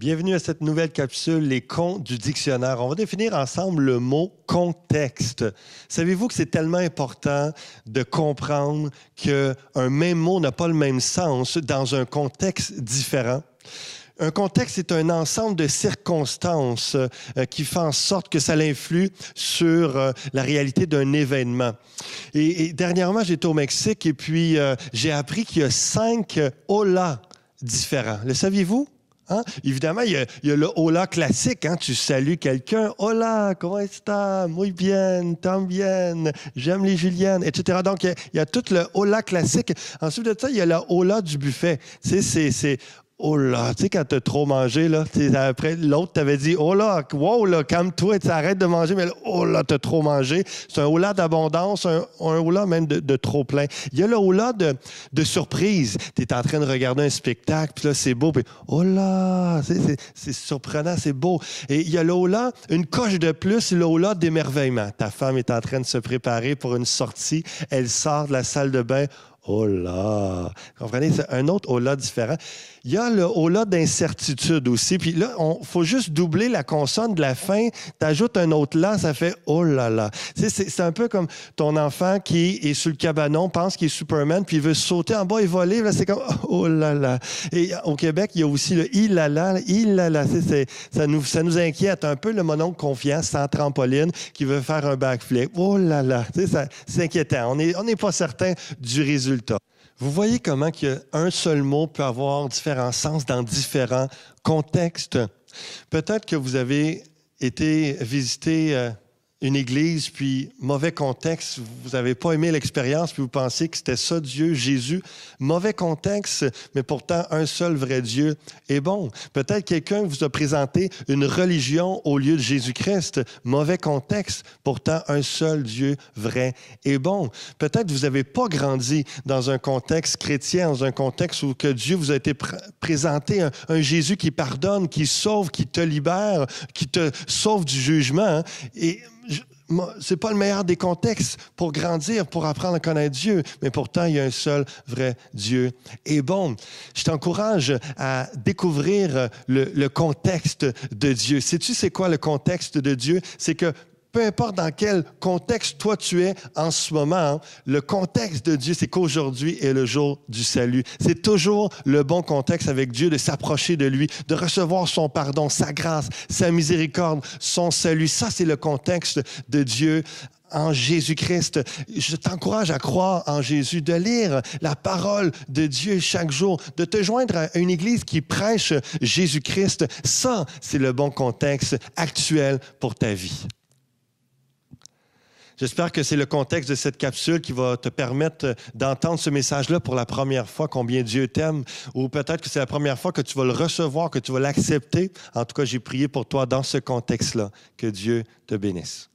Bienvenue à cette nouvelle capsule, les contes du dictionnaire. On va définir ensemble le mot contexte. Savez-vous que c'est tellement important de comprendre qu'un même mot n'a pas le même sens dans un contexte différent? Un contexte est un ensemble de circonstances qui fait en sorte que ça influe sur la réalité d'un événement. Et dernièrement, j'étais au Mexique et puis j'ai appris qu'il y a 5 hola différents. Le saviez-vous? Hein? Évidemment, il y a le hola classique. Hein? Tu salues quelqu'un. Hola, comment estás? Muy bien, también, j'aime les juliennes, etc. Donc, il y a tout le hola classique. Ensuite de ça, il y a le hola du buffet. Tu sais, c'est hola. Tu sais, quand tu as trop mangé, là, après, l'autre t'avait dit hola, wow, là, calme-toi, arrête de manger, mais là, hola, tu as trop mangé. C'est un hola d'abondance, un hola même de trop plein. Il y a le hola de surprise. Tu es en train de regarder un spectacle, puis là, c'est beau, puis hola, c'est surprenant, c'est beau. Et il y a le hola, une coche de plus, le hola d'émerveillement. Ta femme est en train de se préparer pour une sortie, elle sort de la salle de bain. Hola! Comprenez? C'est un autre hola différent. Il y a le hola d'incertitude aussi. Puis là, il faut juste doubler la consonne de la fin. Tu ajoutes un autre la, ça fait oh là là. C'est un peu comme ton enfant qui est sur le cabanon, pense qu'il est Superman, puis il veut sauter en bas et voler. Là, c'est comme oh là là. Et au Québec, il y a aussi le il là là. Ça nous inquiète un peu le mononcle confiant sans trampoline qui veut faire un backflip. Oh là là. C'est inquiétant. On n'est pas certain du résultat. Vous voyez comment un seul mot peut avoir différents sens dans différents contextes. Peut-être que vous avez été visiter une église, puis mauvais contexte, vous n'avez pas aimé l'expérience, puis vous pensez que c'était ça, Dieu, Jésus. Mauvais contexte, mais pourtant un seul vrai Dieu est bon. Peut-être quelqu'un vous a présenté une religion au lieu de Jésus-Christ. Mauvais contexte, pourtant un seul Dieu vrai est bon. Peut-être que vous n'avez pas grandi dans un contexte chrétien, dans un contexte où que Dieu vous a été présenté un Jésus qui pardonne, qui sauve, qui te libère, qui te sauve du jugement. Hein? Et c'est pas le meilleur des contextes pour grandir, pour apprendre à connaître Dieu, mais pourtant, il y a un seul vrai Dieu. Et bon, je t'encourage à découvrir le contexte de Dieu. Sais-tu c'est quoi le contexte de Dieu? C'est que peu importe dans quel contexte toi tu es en ce moment, hein, le contexte de Dieu, c'est qu'aujourd'hui est le jour du salut. C'est toujours le bon contexte avec Dieu de s'approcher de lui, de recevoir son pardon, sa grâce, sa miséricorde, son salut. Ça, c'est le contexte de Dieu en Jésus-Christ. Je t'encourage à croire en Jésus, de lire la parole de Dieu chaque jour, de te joindre à une église qui prêche Jésus-Christ. Ça, c'est le bon contexte actuel pour ta vie. J'espère que c'est le contexte de cette capsule qui va te permettre d'entendre ce message-là pour la première fois, combien Dieu t'aime, ou peut-être que c'est la première fois que tu vas le recevoir, que tu vas l'accepter. En tout cas, j'ai prié pour toi dans ce contexte-là. Que Dieu te bénisse.